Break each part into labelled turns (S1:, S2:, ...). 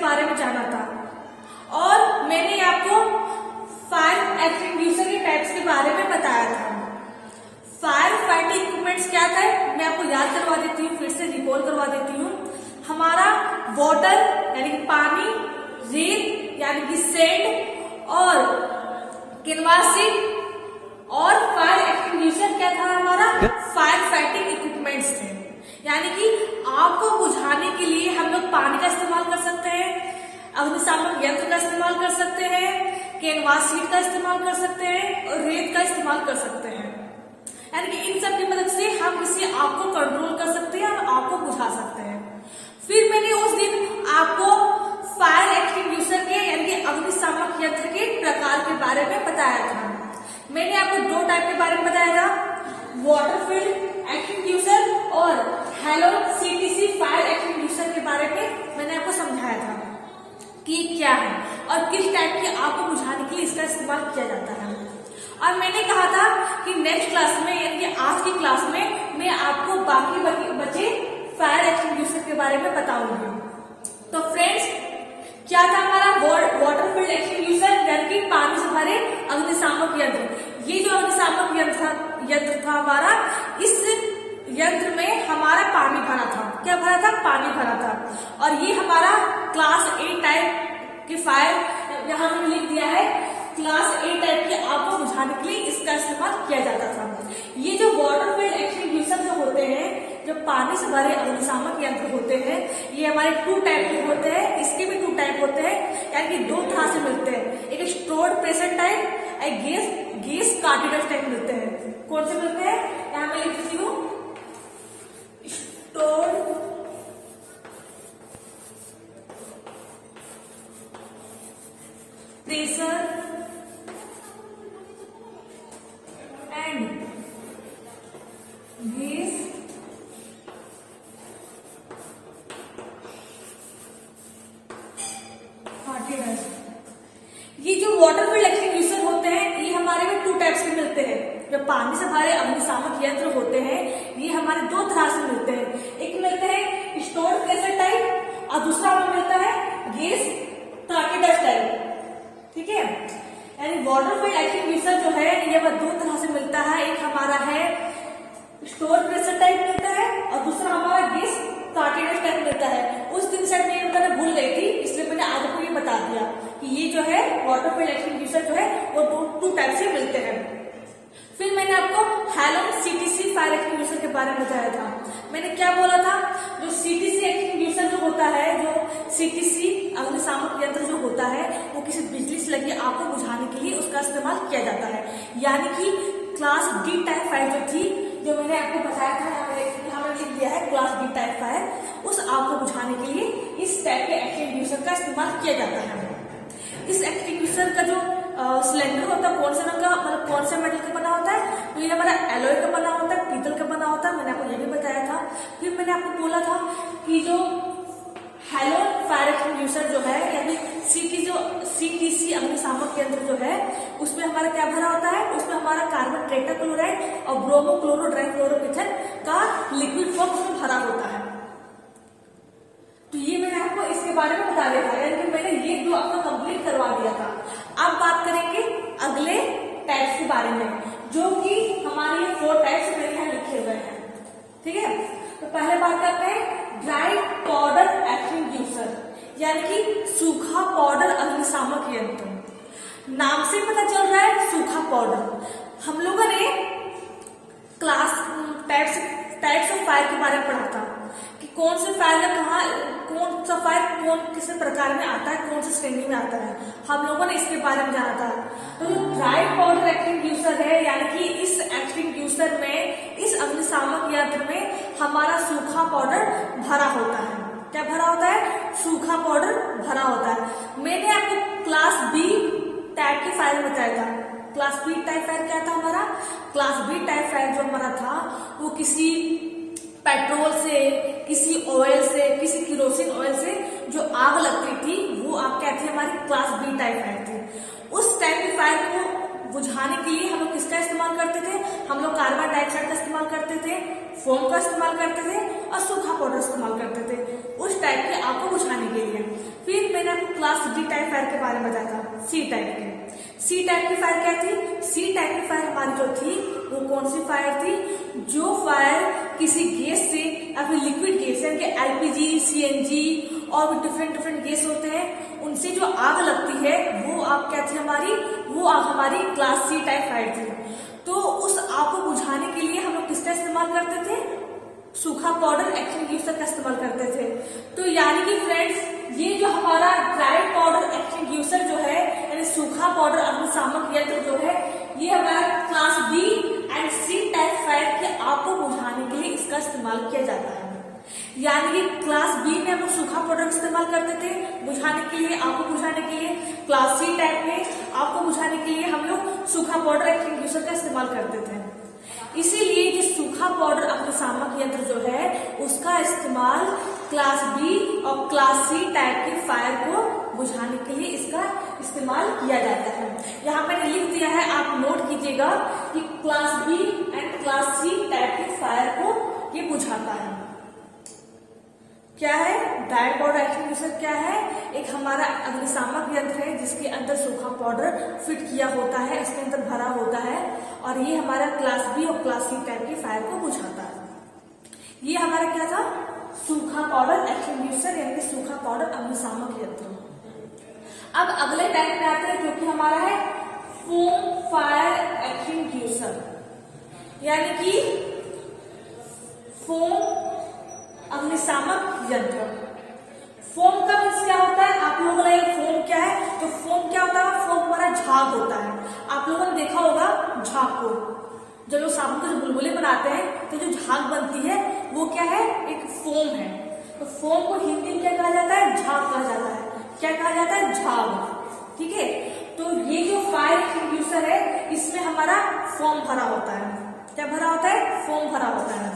S1: बारे में जाना था और मैंने आपको फायर एक्सटिंग्विशर के टाइप्स के बारे में बताया था। फायर फाइटिंग इक्विपमेंट्स क्या था मैं आपको याद करवा देती हूँ, फिर से रिकॉल करवा देती हूँ। हमारा वाटर यानी कि पानी, रेत यानी कि सैंड और कैनवासिंग और फायर एक्सटिंग्विशर क्या था हमारा फायर फाइटिंग इक्विपमेंट्स थे। यानी कि आग को बुझाने के लिए हम लोग पानी का इस्तेमाल कर सकते हैं, अग्निशामक यंत्र का इस्तेमाल कर सकते हैं, कैनवास शीट का इस्तेमाल कर सकते हैं और रेत का इस्तेमाल कर सकते हैं। यानी कि इन सब की मदद से हम किसी आग को कंट्रोल कर सकते हैं और आग को बुझा सकते हैं। फिर मैंने उस दिन आपको फायर एक्सटिंग्विशर के यानी कि अग्निशामक यंत्र के प्रकार के बारे में बताया था। मैंने आपको दो टाइप के बारे में बताया था, वाटर फील्ड एक्सटिंग्विशर और हैलोन सीटीसी फायर एक्सटिंग्विशर के बारे में मैंने आपको समझाया था कि क्या है और किस टाइप की आग को बुझाने के लिए इसका इस्तेमाल किया जाता है। और मैंने कहा था कि नेक्स्ट क्लास में यानी कि आज की क्लास में मैं आपको बाकी बचे फायर एक्सटिंग्विशर के बारे में बताऊंगी। तो फ्रेंड्स, क्या था हमारा वाटर फील्ड एक्सटिंग्विशर यानी कि पानी से भरे अग्निशामक यंत्र। ये जो अग्निशामक यंत्र था हमारा, इस यंत्र में हमारा पानी भरा था। क्या भरा था? पानी भरा था। और ये हमारा क्लास ए टाइप के फायर, यहाँ हमने लिख दिया है क्लास ए टाइप की आग को बुझाने के लिए इसका इस्तेमाल किया जाता था। ये जो वाटर फील्ड एक्सटिंग्विशर जो होते हैं, जो पानी से भरे अग्निशामक यंत्र होते हैं, ये हमारे 2 टाइप के होते हैं। इसके भी 2 टाइप होते हैं, यानी कि 2 तरह से मिलते हैं। एक स्टोर्ड प्रेशर टाइप, एक गैस कार्टिलेज टाइप मिलते हैं। कौन से मिलते हैं? यहाँ मैं लिख देती हूँ, stored pressure and gas cartilage. ये जो वाटर फील्ड एक्सटिंग्विशर होते हैं, ये हमारे में 2 टाइप्स के मिलते हैं। जो पानी से भरे अग्निशामक यंत्र होते हैं, ये हमारे 2 तरह से मिलते हैं। एक मिलते हैं स्टोर्ड प्रेशर टाइप और दूसरा हमें मिलता है गैस कार्टिलेज टाइप। ठीक है, यानी वाटर फील्ड एक्सटिंग्विशर जो है ये 2 तरह से मिलता है। एक हमारा है स्टोर प्रेशर टाइप मिलता है और दूसरा हमारा गैस कार्टिलेज टाइप मिलता है। उस दिन शायद मैं भूल गई थी, इसलिए मैंने आज आपको ये बता दिया कि ये जो है वाटर फील्ड एक्सटिंग्विशर जो है वो 2 टाइप से मिलते हैं। फिर मैंने आपको हैलोन सीटीसी फायर एक्सटिंग्विशर के बारे में बताया था। मैंने क्या बोला था? जो सीटीसी एक्सटिंग्विशर जो होता है, जो सीटीसी अग्निशामक यंत्र जो होता है, वो किसी बिजली से लगी आग को बुझाने के लिए उसका इस्तेमाल किया जाता है। यानी कि क्लास डी टाइप फायर जो थी, जो मैंने आपको बताया था, यहाँ मैंने लिख दिया है क्लास डी टाइप फायर, उस आग को बुझाने के लिए इस टाइप के एक्सटिंग्विशर का इस्तेमाल किया जाता है। इस एक्सटिंग्विशर का जो सिलेंडर होता है, कौन से रंग का, मतलब कौन से मेटल का बना होता है? तो ये हमारा एलॉय का बना होता है, पीतल का बना होता है। मैंने आपको ये भी बताया था। फिर मैंने आपको बोला था कि जो हैलोन फायर एक्सटिंग्विशर जो है, यानी सीटीसी अग्निशामक यंत्र जो है, उसमें हमारा क्या भरा होता है? उसमें हमारा कार्बन टेट्राक्लोराइड और ब्रोमो क्लोरो ट्राइक्लोरोमीथेन का लिक्विड फॉर्म उसमें भरा होता है। तो ये मैंने आपको इसके बारे में बता दिया था, यानी कि मैंने ये 2 आपको कंप्लीट करवा दिया था। अब बात करेंगे अगले टाइप्स के बारे में, जो कि हमारे ये 4 टाइप्स मेरे यहाँ लिखे हुए हैं। ठीक है, तो पहले बात करते हैं ड्राई पाउडर एक्सटिंग्विशर, यानी कि सूखा पाउडर अग्निशामक यंत्र। नाम से पता चल रहा है सूखा पाउडर। हम लोगों ने क्लास टाइप्स ऑफ फायर के बारे में पढ़ा था कि कौन से फायर में कौन सा फायर कौन किस प्रकार में आता है, कौन सी श्रेणी में आता है, हम लोगों ने इसके बारे में जाना था। तो जो ड्राई पाउडर एक्सटिंग्विशर है, यानी कि इस एक्सटिंग्विशर में, इस अग्निशामक यंत्र में हमारा सूखा पाउडर भरा होता है। क्या भरा होता है? सूखा पाउडर भरा होता है। मैंने आपको क्लास बी टाइप के फायर बताया था। क्लास बी टाइप फायर क्या था हमारा? क्लास बी टाइप फायर जो हमारा था, वो किसी पेट्रोल से, किसी ऑयल से, किसी केरोसिन ऑयल से जो आग लगती थी, वो आग क्या थी? हमारी क्लास बी टाइप फायर थी। उस टाइप की फायर को बुझाने के लिए हम लोग किसका इस्तेमाल करते थे? हम लोग कार्बन डाइऑक्साइड का इस्तेमाल करते थे, फोम का इस्तेमाल करते थे और सूखा पाउडर इस्तेमाल करते थे उस टाइप के आग को बुझाने के लिए। फिर मैंने आपको क्लास डी टाइप फायर के बारे में बताया था, सी टाइप की। सी टाइप की फायर क्या थी? सी टाइप की फायर हमारी जो थी वो कौन सी फायर थी? जो फायर किसी गैस से या फिर लिक्विड गैस यानी कि एलपीजी, सीएनजी और भी डिफरेंट गैस होते हैं, उनसे जो आग लगती है वो आग क्या थी हमारी? वो आग हमारी क्लास सी टाइप फायर थी। तो उस आग को बुझाने के लिए हम लोग किसका इस्तेमाल करते थे? सूखा पाउडर एक्सटिंग्विशर का इस्तेमाल करते थे। तो यानी कि फ्रेंड्स ये जो हमारा ड्राई पाउडर एक्सटिंग्विशर जो है यानी सूखा पाउडर अग्निशामक यंत्र जो है, ये हमारा class B and C type fire के आग को बुझाने के लिए इसका इस्तेमाल किया जाता है। यानी कि क्लास बी में हम लोग सूखा पाउडर इस्तेमाल करते थे बुझाने के लिए, आग को बुझाने के लिए। क्लास सी टाइप में आग को बुझाने के लिए हम लोग सूखा पाउडर एक्सटिंग्विशर का इस्तेमाल करते थे। इसीलिए जो सूखा पाउडर अग्निशामक यंत्र जो है उसका इस्तेमाल क्लास बी और क्लास सी टाइप की फायर को बुझाने के लिए इसका इस्तेमाल किया जाता है। यहाँ मैंने लिख दिया है, आप नोट कीजिएगा कि class B and class C type की फायर को ये बुझाता है। क्या है? ड्राई पाउडर एक्सटिंग्विशर क्या है? एक हमारा अग्निशामक यंत्र है जिसके अंदर सूखा पाउडर फिट किया होता है, इसके अंदर भरा होता है और ये हमारा क्लास बी और क्लास सी टाइप की फायर को बुझाता है। ये हमारा क्या था? सूखा पाउडर एक्सटिंग्विशर यानी कि सूखा पाउडर अग्निशामक यंत्र। अब अगले टाइप में आते हैं जो कि हमारा है फोम फायर एक्सटिंग्विशर यानी कि फोम अग्निशामक यंत्र। फोम का मीन्स क्या होता है? आप लोगों ने फोम क्या है? तो फोम क्या होता है? फोम हमारा झाग होता है। आप लोगों ने देखा होगा झाग को, जब लोग साबुन के जो बुलबुले बनाते हैं तो जो झाग बनती है वो क्या है? एक फोम है। तो फोम को हिंदी में क्या कहा जाता है? झाग कहा जाता है। क्या कहा जाता है? झाग। ठीक है। तो ये जो फायर एक्सटिंग्विशर है इसमें हमारा फोम भरा होता है। क्या भरा होता है? फोम भरा होता है।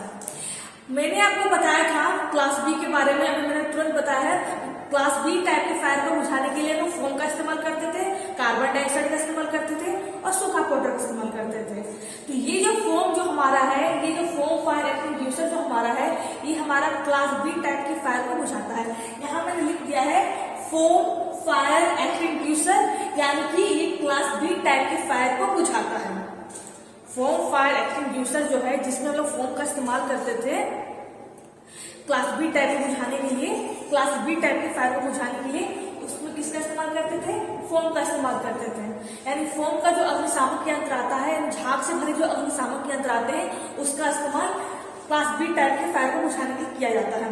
S1: मैंने आपको बताया था क्लास बी के बारे में, अभी मैंने तुरंत बताया है। क्लास बी टाइप के फायर को बुझाने के लिए हम फोम का इस्तेमाल करते थे, कार्बन डाइऑक्साइड का इस्तेमाल करते थे और सूखा पाउडर का इस्तेमाल करते थे। तो ये जो फोम जो हमारा है, ये जो फोम फायर एक्सटिंग्विशर जो हमारा है, ये हमारा क्लास बी टाइप की फायर को बुझाता है। यहाँ मैंने लिख दिया है फोम फायर एक्सटिंग्विशर यानी कि ये क्लास बी टाइप की फायर को बुझाता है। फोम फायर एक्सटिंग्विशर जो है जिसमें हम लोग फोम का इस्तेमाल करते थे क्लास बी टाइप को बुझाने के लिए, क्लास बी टाइप की फायर को बुझाने के लिए, उसमें किसका इस्तेमाल करते थे? फोम का इस्तेमाल करते थे। यानी फोम का जो अग्निशामक यंत्र आता है, झाग से भरे जो अग्निशामक यंत्र आते हैं उसका इस्तेमाल क्लास बी टाइप के फायर को बुझाने के लिए किया जाता है।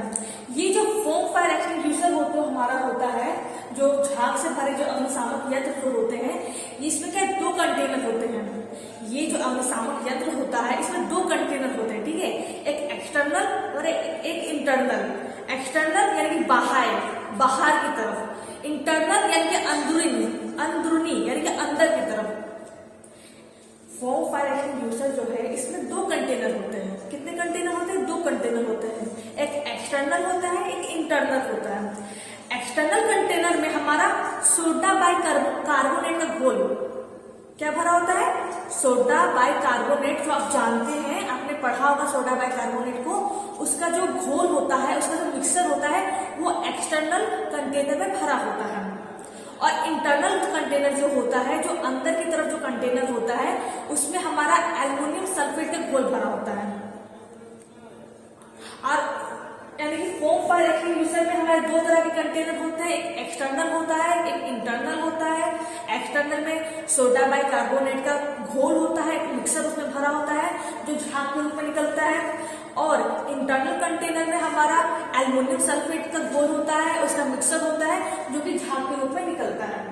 S1: ये जो फोम फायर एक्सटिंग्विशर हमारा होता है, जो झाग से भरे जो अग्निशामक यंत्र जो होते हैं, इसमें क्या 2 कंटेनर होते हैं। ये जो अग्निशामक यंत्र होता है इसमें 2 कंटेनर होते हैं। ठीक है, एक एक्सटर्नल और एक इंटरनल। एक्सटर्नल यानी कि बाहर की तरफ, इंटरनल यानी कि अंदरूनी यानी कि अंदर की तरफ। फोम फायर एक्सटिंग्विशर जो है इसमें 2 कंटेनर होते हैं। कितने कंटेनर होते हैं? 2 कंटेनर होते हैं। एक एक्सटर्नल होता है, एक इंटरनल होता है। एक्सटर्नल कंटेनर में हमारा सोडा बाइकार्बोनेट का घोल क्या भरा होता है? सोडा बाइकार्बोनेट, जो आप जानते हैं, आपने पढ़ा होगा सोडा बाइकार्बोनेट को। उसका जो घोल होता है, उसका जो मिक्सचर होता है वो एक्सटर्नल कंटेनर में भरा होता है। और इंटरनल कंटेनर जो होता है, जो अंदर की तरफ जो कंटेनर होता है, उसमें हमारा एल्युमिनियम सल्फेट का घोल भरा होता है। और यानी कि फोम फायर एक्सटिंग्विशर में हमारे 2 तरह के कंटेनर होते हैं, एक एक्सटर्नल होता है, एक इंटरनल होता है। एक्सटर्नल में सोडा बाइकार्बोनेट का घोल होता है, एक मिक्सर उसमें भरा होता है जो झाग के रूप में निकलता है। और इंटरनल कंटेनर में हमारा एल्युमिनियम सल्फेट का घोल होता है, उसका मिक्सर होता है जो कि झाग के रूप में निकलता है।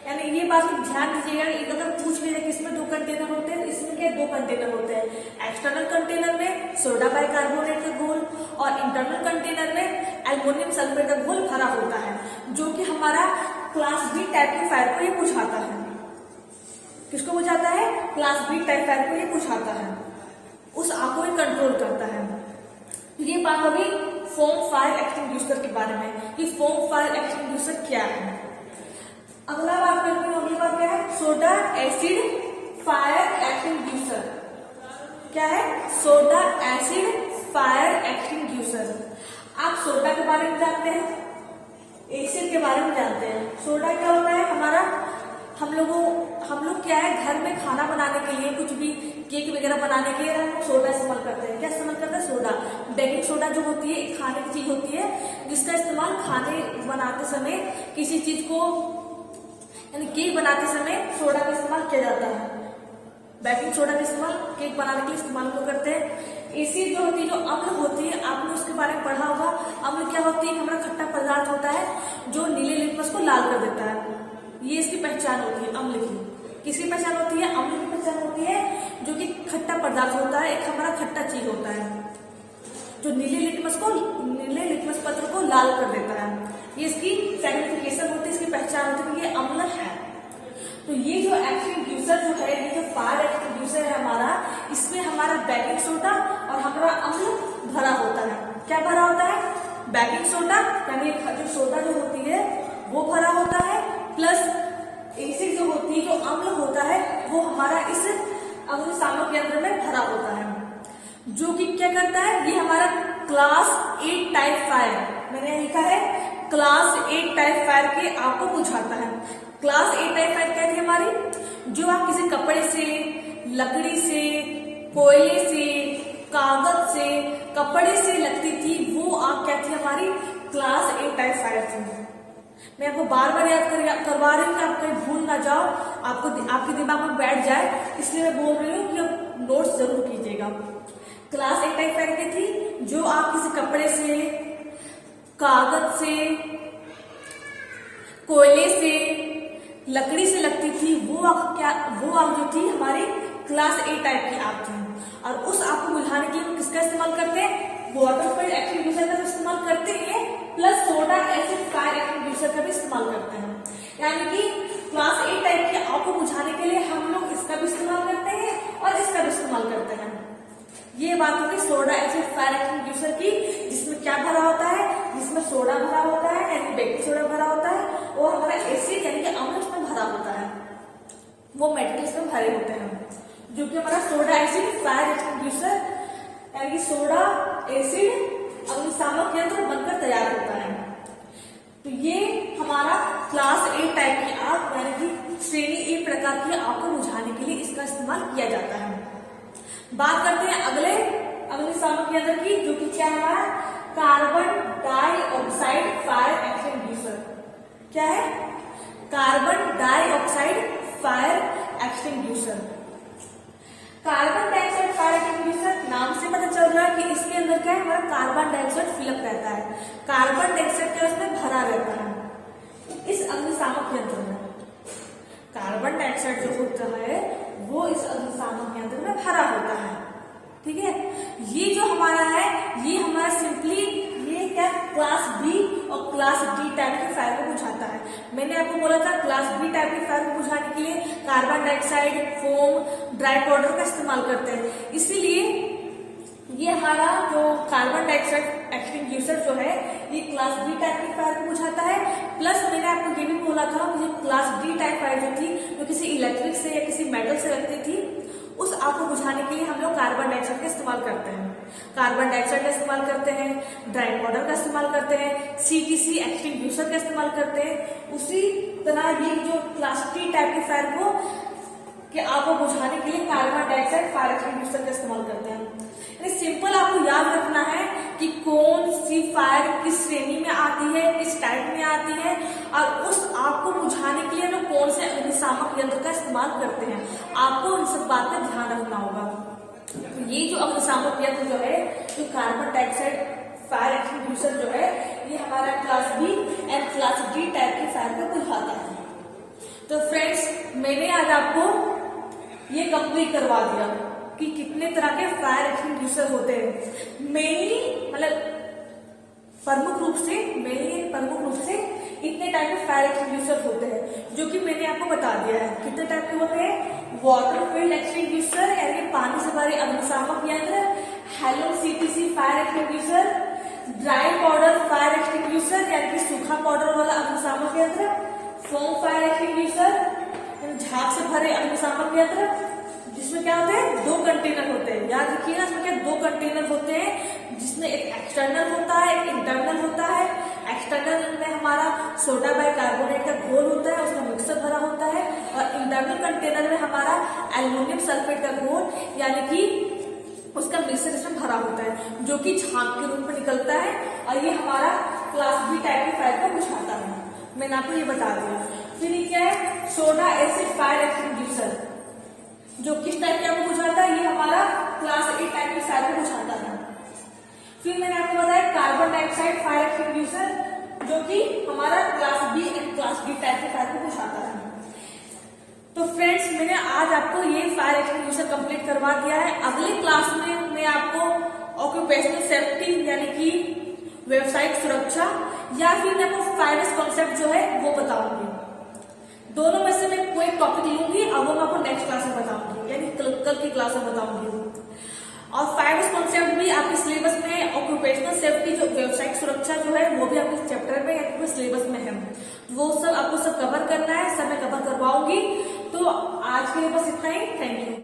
S1: यानी ये बात ध्यान दीजिएगा, अगर पूछ लिया कि इसमें 2 कंटेनर होते हैं, इसमें क्या 2 कंटेनर होते हैं। एक्सटर्नल कंटेनर में सोडा बाइकार्बोनेट का घोल और इंटरनल कंटेनर में एल्युमिनियम सल्फेट का घोल भरा होता है, जो कि हमारा क्लास बी टाइप की फायर को ये बुझाता है। किसको बुझाता है? क्लास बी टाइप फायर को ये बुझाता है, उस आग को कंट्रोल करता है। ये बात होगी फोम फायर एक्सटिंग्विशर के बारे में कि फोम फायर एक्सटिंग्विशर क्या है। अगला बात करते हैं, अगली बात क्या है? Soda acid fire extinguisher. क्या है? Soda acid fire extinguisher. आप सोडा के बारे में जानते हैं, एसिड के बारे में जानते हैं। सोडा क्या होता है हमारा, हम लोग क्या है, घर में खाना बनाने के लिए, कुछ भी केक वगैरह बनाने के लिए हम लोग सोडा इस्तेमाल करते हैं। क्या इस्तेमाल करते हैं? सोडा। बेकिंग सोडा जो होती है एक खाने की चीज होती है जिसका इस्तेमाल खाने बनाते समय, किसी चीज को यानी केक बनाते समय सोडा का इस्तेमाल किया जाता है। बेकिंग सोडा का इस्तेमाल केक बनाने के लिए इस्तेमाल करते हैं। एसिड जो होती है, जो अम्ल होती है, आपने उसके बारे में पढ़ा होगा। अम्ल क्या होती है? हमारा खट्टा पदार्थ होता है जो नीले लिटमस को लाल कर देता है। ये इसकी पहचान होती है अम्ल की। किसकी पहचान होती है? अम्ल की पहचान होती है जो कि खट्टा पदार्थ होता है, एक हमारा खट्टा चीज होता है जो नीले लिटमस पत्र को लाल कर देता है। ये इसकी साइंटिफिकेशन होती है, इसकी पहचान होती है कि ये अम्ल है। तो ये जो एक्टिव इंड्यूसर जो है, ये जो फायर एक्टिव इंड्यूसर है हमारा, इसमें हमारा बेकिंग सोडा और हमारा अम्ल भरा होता है। क्या भरा होता है? बेकिंग सोडा यानी जो सोडा जो होती है वो भरा होता है, प्लस एसिड जो होती है, जो अम्ल होता है, वो हमारा इस अग्निशामक यंत्र में भरा होता है, जो कि क्या करता है? ये हमारा क्लास 8 टाइप फायर, मैंने लिखा है क्लास 8 टाइप फायर के आपको बुझाता है। क्लास 8 टाइप फायर क्या थी हमारी? जो आप किसी कपड़े से, लकड़ी से, कोयले से, कागज से, कपड़े से लगती थी, वो आग क्या थी हमारी? क्लास 8 टाइप फायर थी। मैं आपको बार बार याद करवा रही हूँ कि आप कहीं भूल ना जाओ, आपके दिमाग में बैठ जाए, इसलिए मैं बोल रही हूँ कि आप नोट्स जरूर कीजिएगा। क्लास 8 टाइप फायर की थी जो आप किसी कपड़े से, कागज से, कोयले से, लकड़ी से लगती थी, वो आग जो थी हमारी क्लास 8 टाइप की आग थी। और उस आग को बुझाने के लिए किसका इस्तेमाल करते हैं? वाटर फील्ड एक्टिव इंड्यूसर का इस्तेमाल करते हैं, plus soda acid fire active inducer का भी इस्तेमाल करते हैं। यानी कि क्लास 8 टाइप की आग को बुझाने के लिए हम लोग इसका भी इस्तेमाल करते हैं और इसका भी इस्तेमाल करते हैं। ये बात होगी soda acid fire active inducer की, जिसमें क्या भरा होता है? जिसमें सोडा भरा होता है यानी बेकिंग सोडा भरा होता है, और हमारा एसिड यानी कि अम्ल उसमें भरा होता है, वो मेटेरियल्स में भरे होते हैं, जो कि हमारा soda acid fire active inducer यानी कि सोडा एसिड अग्निशामक यंत्र बनकर तैयार होता है। तो ये हमारा क्लास 8 टाइप की आग यानी कि श्रेणी ए प्रकार की आग को बुझाने के लिए इसका इस्तेमाल किया जाता है। बात करते हैं अगले अग्निशामक यंत्र की, जो कि क्या है हमारा? Carbon dioxide fire active inducer. क्या है? Carbon dioxide fire active inducer. Carbon dioxide fire active inducer नाम से पता चल रहा है कि इसके अंदर क्या है? हमारा कार्बन डाइऑक्साइड फिलअप रहता है, कार्बन डाइऑक्साइड क्या उसमें भरा रहता है। इस अग्निशामक यंत्र में कार्बन डाइऑक्साइड जो होता है वो इस अग्निशामक यंत्र में भरा होता है। ठीक है, ये जो हमारा है, ये हमारा सिंपली ये क्या क्लास बी और क्लास डी टाइप के फायर को बुझाता है। मैंने आपको बोला था क्लास बी टाइप के फायर को बुझाने के लिए carbon dioxide, foam, dry powder का इस्तेमाल करते हैं। इसीलिए ये हमारा जो कार्बन डाइऑक्साइड एक्टिव इंड्यूसर जो है, ये क्लास बी टाइप की फायर को बुझाता है। प्लस मैंने आपको ये भी बोला था कि जो क्लास डी टाइप फायर जो थी, जो किसी इलेक्ट्रिक से या किसी मेटल से लगती थी, उस आग को बुझाने के लिए हम लोग कार्बन डाइऑक्साइड का इस्तेमाल करते हैं। कार्बन डाइऑक्साइड का इस्तेमाल करते हैं, ड्राई पाउडर का इस्तेमाल करते हैं, सीटीसी एक्टिव इंड्यूसर का इस्तेमाल करते हैं। उसी तरह ये जो क्लास डी टाइप के फायर को कि आग को बुझाने के लिए carbon dioxide fire active inducer का इस्तेमाल करते हैं। यानी सिंपल आपको याद रखना है कि कौन सी फायर किस श्रेणी में आती है, किस टाइप में आती है, और उस आग को बुझाने के लिए हम कौन से अग्निशामक यंत्र का इस्तेमाल करते हैं। आपको इन सब बात का ध्यान रखना होगा। तो ये जो अग्निशामक यंत्र जो है, जो carbon dioxide fire active inducer जो है, ये हमारा class B and class D type की फायर को बुझाता है। तो फ्रेंड्स, मैंने आज आपको ये कंप्लीट करवा दिया कि कितने तरह के फायर एक्टिव इंड्यूसर होते हैं। मेनली मतलब प्रमुख रूप से इतने टाइप के फायर एक्टिव इंड्यूसर होते हैं, जो कि मैंने आपको बता दिया है। कितने टाइप के होते हैं? वाटर फील्ड एक्टिव इंड्यूसर यानी पानी से भरे अग्निशामक यंत्र, hello CTC fire active inducer, dry powder fire active inducer यानी कि सूखा पाउडर वाला अग्निशामक यंत्र, फोम फायर एक्टिव इंड्यूसर, झाग से भरे अग्निशामक यंत्र, जिसमें क्या होते हैं? 2 कंटेनर होते हैं। याद रखिएगा, इसमें क्या 2 कंटेनर होते हैं, जिसमें एक एक्सटर्नल होता है, एक इंटरनल होता है। एक्सटर्नल में हमारा सोडा बाइकार्बोनेट का घोल होता है, उसका मिक्सर भरा होता है, और इंटरनल कंटेनर में हमारा एल्युमिनियम सल्फेट का घोल यानी कि उसका मिक्सर इसमें भरा होता है, जो कि झाग के रूप में निकलता है, और ये हमारा क्लास बी टाइप की फायर को बुझाता है। मैंने आपको ये बता दिया। फिर ये क्या है, सोडा एसिड फायर एक्सटिंग्विशर, जो किस टाइप का बुझाता है, ये हमारा क्लास ए टाइप की फायर को बुझाता है। फिर मैंने आपको बताया कार्बन डाइऑक्साइड फायर एक्सटिंग्विशर, जो कि हमारा class B and class D type की फायर को बुझाता है। तो फ्रेंड्स, मैंने आज आपको ये फायर एक्सटिंग्विशर कंप्लीट करवा दिया है। अगले क्लास में मैं आपको ऑक्यूपेशनल सेफ्टी यानी कि व्यावसायिक सुरक्षा या फिर मैं आपको फायरस कॉन्सेप्ट जो है वो बताऊंगी। दोनों में से मैं कोई टॉपिक लूंगी और वो मैं आपको नेक्स्ट क्लास में बताऊंगी, यानी कल की क्लास में बताऊंगी। और फायरस कॉन्सेप्ट भी आपके सिलेबस में, ऑक्यूपेशनल सेफ्टी जो व्यावसायिक सुरक्षा जो है वो भी आपके चैप्टर में या सिलेबस में है, वो सब आपको सब कवर करना है, सब मैं कवर करवाऊंगी। तो आज के लिए बस इतना ही। Thank you.